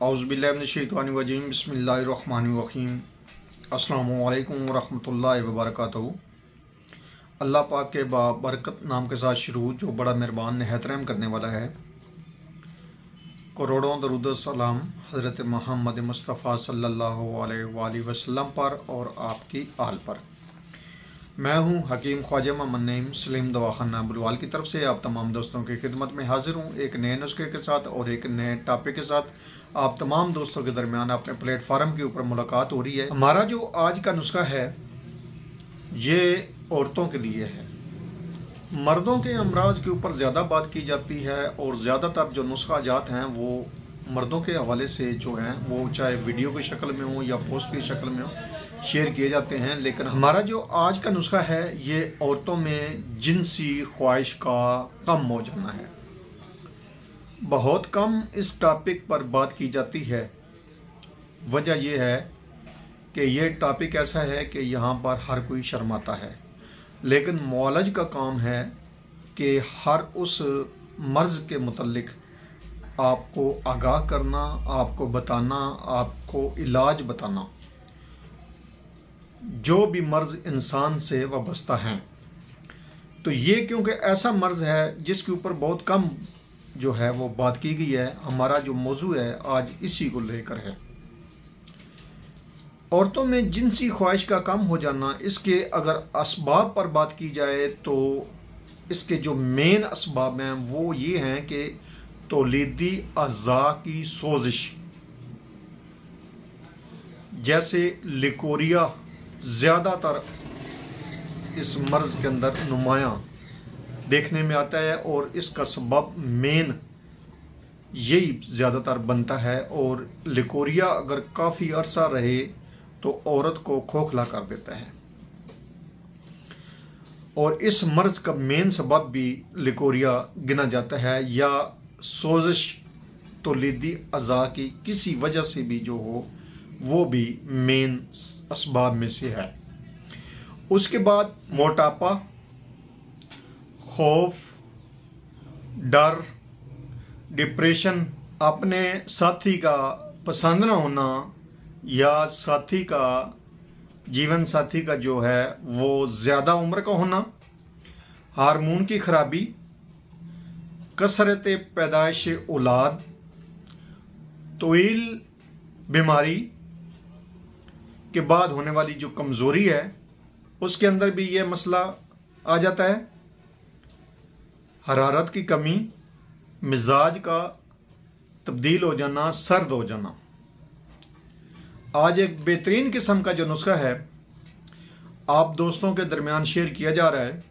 औज़ुबिल्लाहि बिस्मिल्लाहिर्रहमानिर्रहीम। अस्सलामु अलैकुम वरहमतुल्लाहि वबरकातुहू। अल्लाह पाक के बाबरकत नाम के साथ शुरू, जो बड़ा मेहरबान निहायत रहम करने वाला है। करोड़ों दरूद सलाम हज़रत मोहम्मद मुस्तफ़ा सल्लल्लाहु अलैहि वसल्लम पर और आपकी आल पर। मैं हूँ हकीम ख्वाजा मोहम्मद नईम सलीम दवाखाना बुलवाल की तरफ से आप तमाम दोस्तों की खिदमत में हाजिर हूँ, एक नए नुस्खे के साथ और एक नए टॉपिक के साथ। आप तमाम दोस्तों के दरमियान अपने प्लेटफार्म के ऊपर मुलाकात हो रही है। हमारा जो आज का नुस्खा है ये औरतों के लिए है। मर्दों के अमराज के ऊपर ज़्यादा बात की जाती है और ज़्यादातर जो नुस्खा जात हैं वो मर्दों के हवाले से जो हैं वो चाहे वीडियो की शक्ल में हो या पोस्ट की शक्ल में हो शेयर किए जाते हैं। लेकिन हमारा जो आज का नुस्खा है ये औरतों में जिनसी ख्वाहिश का कम हो जाना है। बहुत कम इस टॉपिक पर बात की जाती है। वजह यह है कि ये टॉपिक ऐसा है कि यहाँ पर हर कोई शर्माता है, लेकिन मौलज का काम है कि हर उस मर्ज़ के मुतल्लिक आपको आगाह करना, आपको बताना, आपको इलाज बताना, जो भी मर्ज़ इंसान से वाबस्ता हैं। तो ये क्योंकि ऐसा मर्ज़ है जिसके ऊपर बहुत कम जो है वो बात की गई है, हमारा जो मौजू है आज इसी को लेकर है। औरतों में जिनसी ख्वाहिश का कम हो जाना, इसके अगर असबाब पर बात की जाए तो इसके जो मेन असबाब हैं वो ये हैं कि तौलीदी अज़ा की सोजिश, जैसे लिकोरिया ज़्यादातर इस मर्ज़ के अंदर नुमायाँ देखने में आता है और इसका सबब मेन यही ज़्यादातर बनता है। और लिकोरिया अगर काफ़ी अरसा रहे तो औरत को खोखला कर देता है और इस मर्ज़ का मेन सबब भी लिकोरिया गिना जाता है, या सोजिश तौलीदी अज़ा की किसी वजह से भी जो हो वो भी मेन असबाब में से है। उसके बाद मोटापा, खौफ, डर, डिप्रेशन, अपने साथी का पसंद ना होना या साथी का जीवन साथी का जो है वो ज़्यादा उम्र का होना, हार्मोन की खराबी, कसरत पैदाइश औलाद, तवील बीमारी के बाद होने वाली जो कमज़ोरी है उसके अंदर भी ये मसला आ जाता है, हरारत की कमी, मिजाज का तब्दील हो जाना, सर्द हो जाना। आज एक बेहतरीन किस्म का जो नुस्खा है आप दोस्तों के दरमियान शेयर किया जा रहा है।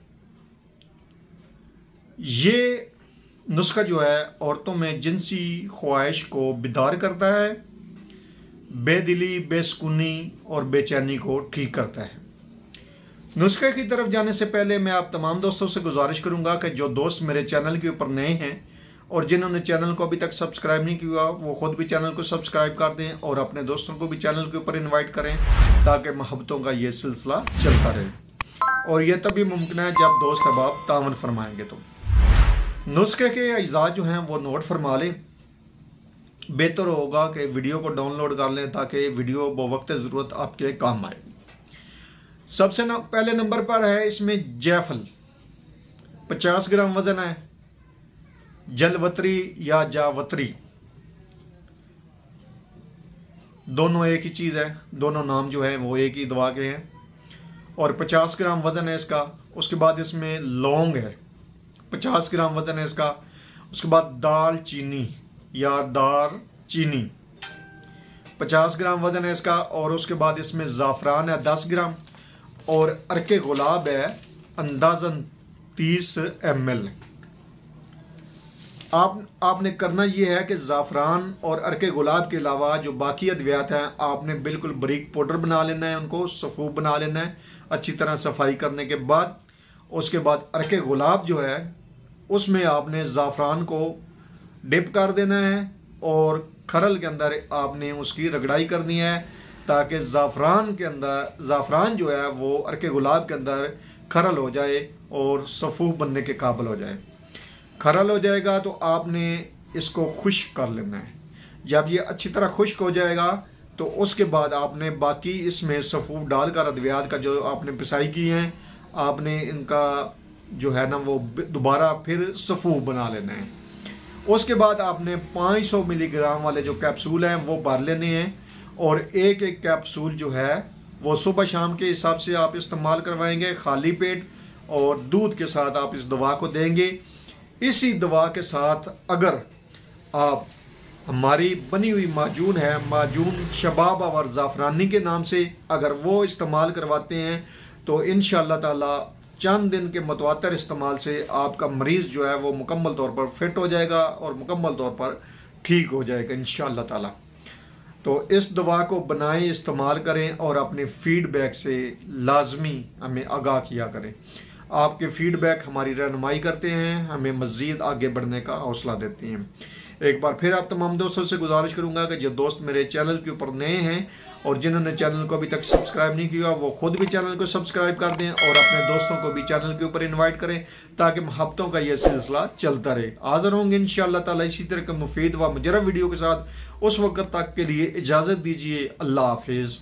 ये नुस्खा जो है औरतों में जिनसी ख्वाहिश को बेदार करता है, बेदिली, बेसुकूनी और बेचैनी को ठीक करता है। नुस्खे की तरफ जाने से पहले मैं आप तमाम दोस्तों से गुजारिश करूंगा कि जो दोस्त मेरे चैनल के ऊपर नए हैं और जिन्होंने चैनल को अभी तक सब्सक्राइब नहीं किया वो खुद भी चैनल को सब्सक्राइब कर दें और अपने दोस्तों को भी चैनल के ऊपर इनवाइट करें ताकि मोहब्बतों का ये सिलसिला चलता रहे। और यह तभी मुमकिन है जब दोस्त अहबाब तावन फरमाएंगे। तो नुस्खे के अज्जा जो हैं वो नोट फरमा लें। बेहतर होगा कि वीडियो को डाउनलोड कर लें ताकि वीडियो बवक्त ज़रूरत आपके काम आए। सबसे पहले नंबर पर है इसमें जायफल, 50 ग्राम वजन है। जलवत्री या जावत्री दोनों एक ही चीज़ है, दोनों नाम जो है वो एक ही दवा के हैं और 50 ग्राम वजन है इसका। उसके बाद इसमें लौंग है, 50 ग्राम वजन है इसका। उसके बाद दाल चीनी या दार चीनी, 50 ग्राम वजन है इसका। और उसके बाद इसमें ज़ाफ़रान है 10 ग्राम और अर्के गुलाब है अंदाज़न 30 ml। आपने करना यह है कि ज़ाफ़रान और अर्के गुलाब के अलावा जो बाकी अद्वियात हैं आपने बिल्कुल बारीक पाउडर बना लेना है, उनको सफ़ूफ बना लेना है अच्छी तरह सफाई करने के बाद। उसके बाद अर्के गुलाब जो है उसमें आपने ज़ाफ़रान को डिप कर देना है और खरल के अंदर आपने उसकी रगड़ाई करनी है ताकि ज़ाफ़रान के अंदर ज़ाफ़रान जो है वो अर्के गुलाब के अंदर खरल हो जाए और सफ़ूफ बनने के काबिल हो जाए। खरल हो जाएगा तो आपने इसको खुश्क कर लेना है। जब ये अच्छी तरह खुश्क हो जाएगा तो उसके बाद आपने बाकी इसमें सफ़ूफ डालकर अद्वियात का जो आपने पिसाई की है, आपने इनका जो है ना वो दोबारा फिर सफ़ूफ बना लेना है। उसके बाद आपने 500 मिलीग्राम वाले जो कैप्सूल हैं वो भर लेने हैं, और एक एक कैप्सूल जो है वो सुबह शाम के हिसाब से आप इस्तेमाल करवाएंगे खाली पेट, और दूध के साथ आप इस दवा को देंगे। इसी दवा के साथ अगर आप हमारी बनी हुई माजून है, माजून शबाब और ज़ाफ़रानी के नाम से, अगर वो इस्तेमाल करवाते हैं तो इंशाअल्लाह ताला चंद दिन के मुतवातर इस्तेमाल से आपका मरीज़ जो है वो मुकम्मल तौर पर फिट हो जाएगा और मुकम्मल तौर पर ठीक हो जाएगा इंशाअल्लाह ताला। तो इस दवा को बनाएं, इस्तेमाल करें और अपने फीडबैक से लाजमी हमें आगाह किया करें। आपके फीडबैक हमारी रहनुमाई करते हैं, हमें मज़ीद आगे बढ़ने का हौसला देती हैं। एक बार फिर आप तमाम दोस्तों से गुजारिश करूंगा कि जो दोस्त मेरे चैनल के ऊपर नए हैं और जिन्होंने चैनल को अभी तक सब्सक्राइब नहीं किया वो खुद भी चैनल को सब्सक्राइब कर दें और अपने दोस्तों को भी चैनल के ऊपर इनवाइट करें, ताकि हफ्तों का यह सिलसिला चलता रहे। हाज़िर होंगे इंशाअल्लाह ताला इसी तरह के मुफीद व मुजरब वीडियो के साथ। उस वक्त तक के लिए इजाज़त दीजिए। अल्लाह हाफिज़।